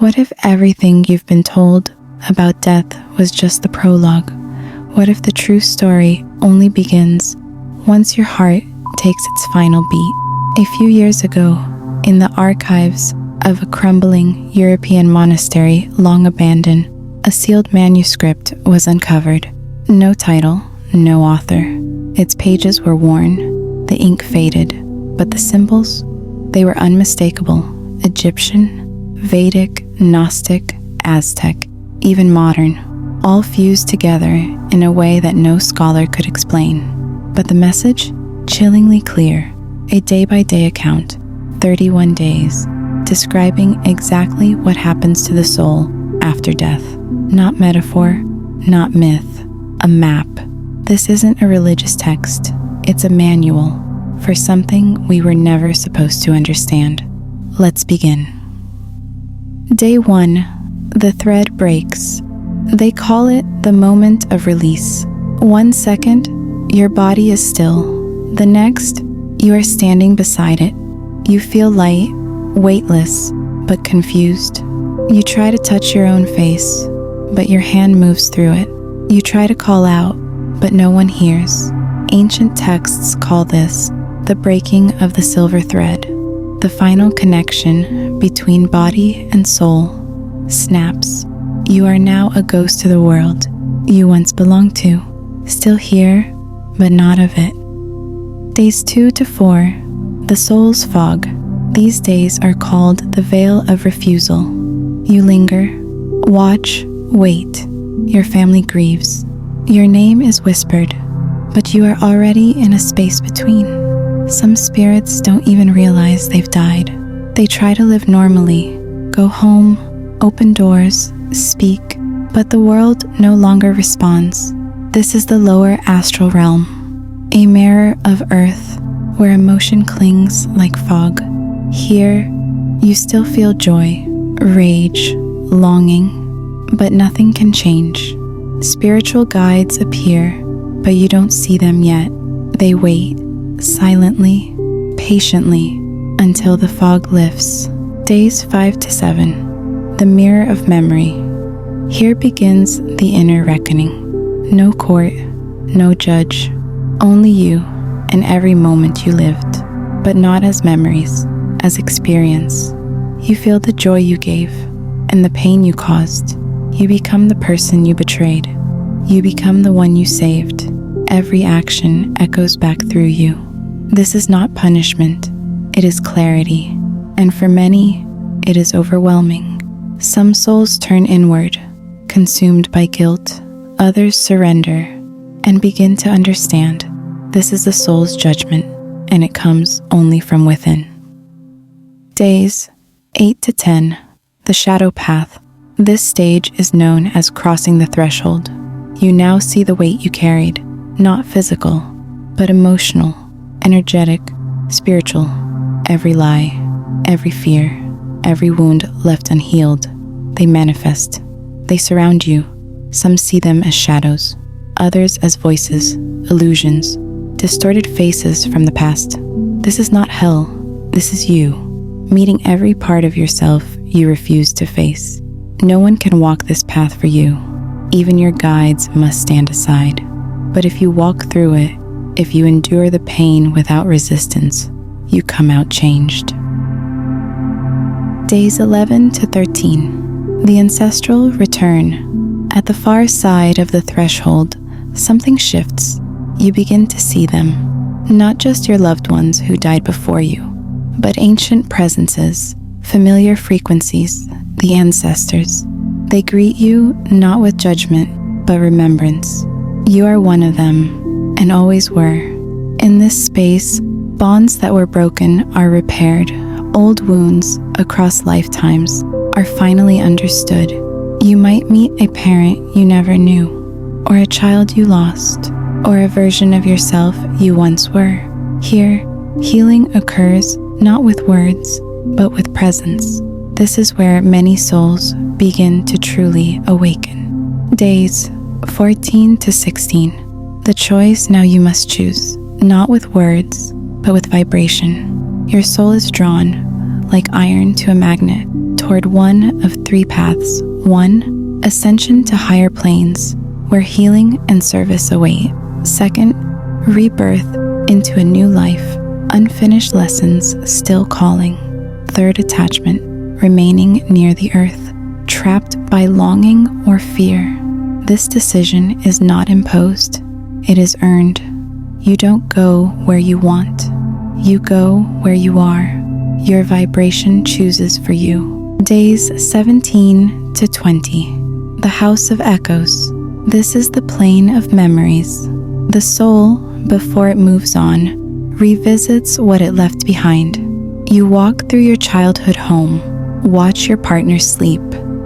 What if everything you've been told about death was just the prologue? What if the true story only begins once your heart takes its final beat? A few years ago, in the archives of a crumbling European monastery long abandoned, a sealed manuscript was uncovered. No title, no author. Its pages were worn, the ink faded, but the symbols, they were unmistakable. Egyptian, Vedic, Gnostic, Aztec, even modern, all fused together in a way that no scholar could explain. But the message? Chillingly clear. A day-by-day account, 31 days, describing exactly what happens to the soul after death. Not metaphor, not myth, a map. This isn't a religious text. It's a manual for something we were never supposed to understand. Let's begin. Day 1, the thread breaks. They call it the moment of release. 1 second, your body is still. The next, you are standing beside it. You feel light, weightless, but confused. You try to touch your own face, but your hand moves through it. You try to call out, but no one hears. Ancient texts call this the breaking of the silver thread. The final connection between body and soul snaps. You are now a ghost to the world you once belonged to, still here, but not of it. Days 2 to 4, the soul's fog. These days are called the veil of refusal. You linger, watch, wait. Your family grieves. Your name is whispered, but you are already in a space between. Some spirits don't even realize they've died. They try to live normally, go home, open doors, speak, but the world no longer responds. This is the lower astral realm, a mirror of earth where emotion clings like fog. Here, you still feel joy, rage, longing, but nothing can change. Spiritual guides appear, but you don't see them yet. They wait, silently, patiently, until the fog lifts. Days 5 to 7, the mirror of memory. Here begins the inner reckoning. No court, no judge, only you and every moment you lived, but not as memories, as experience. You feel the joy you gave and the pain you caused. You become the person you betrayed. You become the one you saved. Every action echoes back through you. This is not punishment, it is clarity, and for many, it is overwhelming. Some souls turn inward, consumed by guilt. Others surrender and begin to understand. This is the soul's judgment, and it comes only from within. Days 8 to 10, the shadow path. This stage is known as crossing the threshold. You now see the weight you carried, not physical, but emotional, energetic, spiritual. Every lie, every fear, every wound left unhealed, they manifest. They surround you. Some see them as shadows, others as voices, illusions, distorted faces from the past. This is not hell, this is you, meeting every part of yourself you refuse to face. No one can walk this path for you. Even your guides must stand aside. But if you walk through it, if you endure the pain without resistance, you come out changed. Days 11 to 13, the ancestral return. At the far side of the threshold, something shifts. You begin to see them, not just your loved ones who died before you, but ancient presences, familiar frequencies, the ancestors. They greet you not with judgment, but remembrance. You are one of them, and always were. In this space, bonds that were broken are repaired. Old wounds across lifetimes are finally understood. You might meet a parent you never knew, or a child you lost, or a version of yourself you once were. Here, healing occurs not with words, but with presence. This is where many souls begin to truly awaken. Days 14 to 16. The choice now you must choose, not with words, but with vibration. Your soul is drawn, like iron to a magnet, toward one of three paths. 1. Ascension to higher planes, where healing and service await. 2. Rebirth into a new life, unfinished lessons still calling. 3. Attachment, remaining near the earth, trapped by longing or fear. This decision is not imposed, it is earned. You don't go where you want, you go where you are. Your vibration chooses for you. Days 17 to 20. The House of Echoes. This is the plane of memories. The soul, before it moves on, revisits what it left behind. You walk through your childhood home, watch your partner sleep,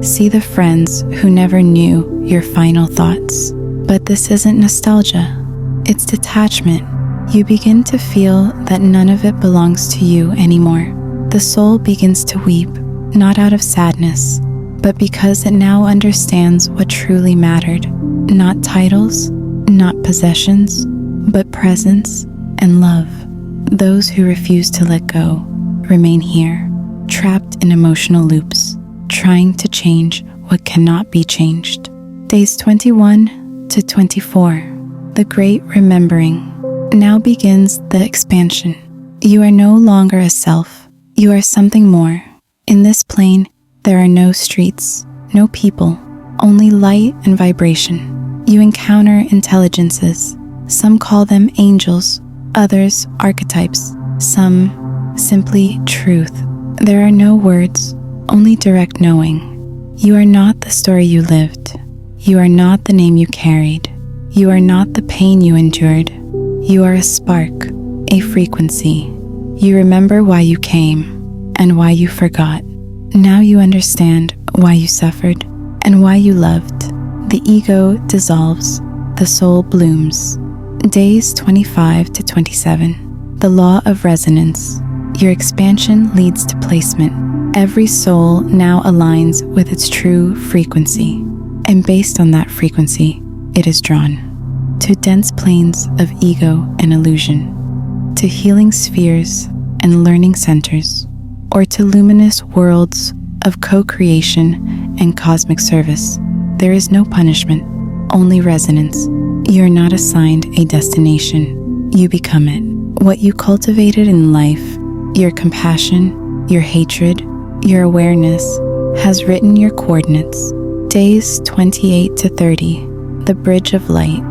see the friends who never knew your final thoughts. But this isn't nostalgia, it's detachment. You begin to feel that none of it belongs to you anymore. The soul begins to weep, not out of sadness, but because it now understands what truly mattered. Not titles, not possessions, but presence and love. Those who refuse to let go remain here, trapped in emotional loops, trying to change what cannot be changed. Days 21 to 24. The Great Remembering. Now begins the expansion. You are no longer a self. You are something more. In this plane, there are no streets, no people, only light and vibration. You encounter intelligences. Some call them angels, others archetypes, some simply truth. There are no words, only direct knowing. You are not the story you lived. You are not the name you carried. You are not the pain you endured. You are a spark, a frequency. You remember why you came and why you forgot. Now you understand why you suffered and why you loved. The ego dissolves, the soul blooms. Days 25 to 27. The law of resonance. Your expansion leads to placement. Every soul now aligns with its true frequency, and based on that frequency, it is drawn to dense planes of ego and illusion, to healing spheres and learning centers, or to luminous worlds of co-creation and cosmic service. There is no punishment, only resonance. You are not assigned a destination, you become it. What you cultivated in life, your compassion, your hatred, your awareness, has written your coordinates. Days 28 to 30, the bridge of light.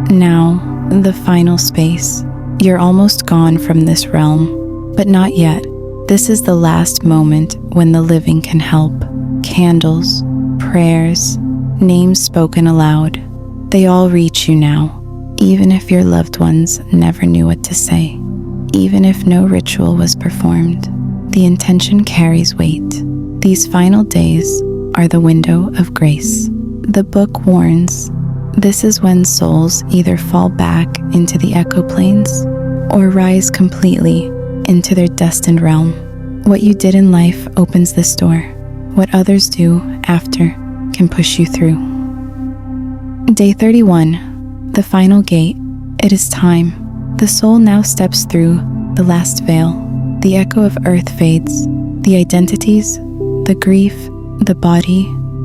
Now, the final space. You're almost gone from this realm, but not yet. This is the last moment when the living can help. Candles, prayers, names spoken aloud. They all reach you now, even if your loved ones never knew what to say. Even if no ritual was performed, the intention carries weight. These final days are the window of grace. The book warns, this is when souls either fall back into the echo planes or rise completely into their destined realm. What you did in life opens this door. What others do after can push you through. Day 31, the final gate. It is time. The soul now steps through the last veil. The echo of earth fades. The identities, the grief, the body,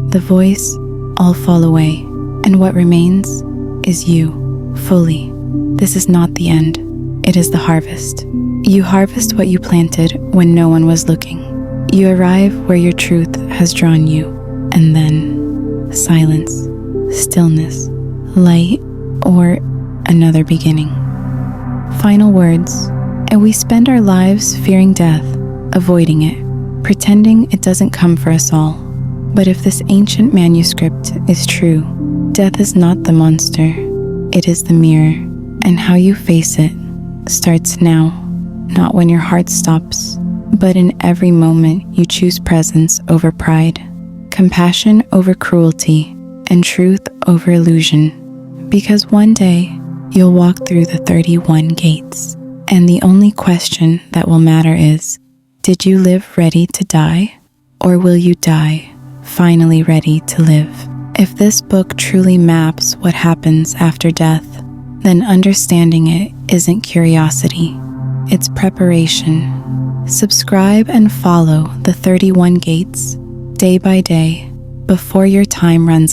the voice, all fall away. And what remains is you, fully. This is not the end. It is the harvest. You harvest what you planted when no one was looking. You arrive where your truth has drawn you. And then silence, stillness, light, or another beginning. Final words. And we spend our lives fearing death, avoiding it, pretending it doesn't come for us all. But if this ancient manuscript is true, death is not the monster, it is the mirror, and how you face it starts now, not when your heart stops, but in every moment you choose presence over pride, compassion over cruelty, and truth over illusion. Because one day, you'll walk through the 31 gates, and the only question that will matter is, did you live ready to die, or will you die finally ready to live? If this book truly maps what happens after death, then understanding it isn't curiosity, it's preparation. Subscribe and follow the 31 gates day by day, before your time runs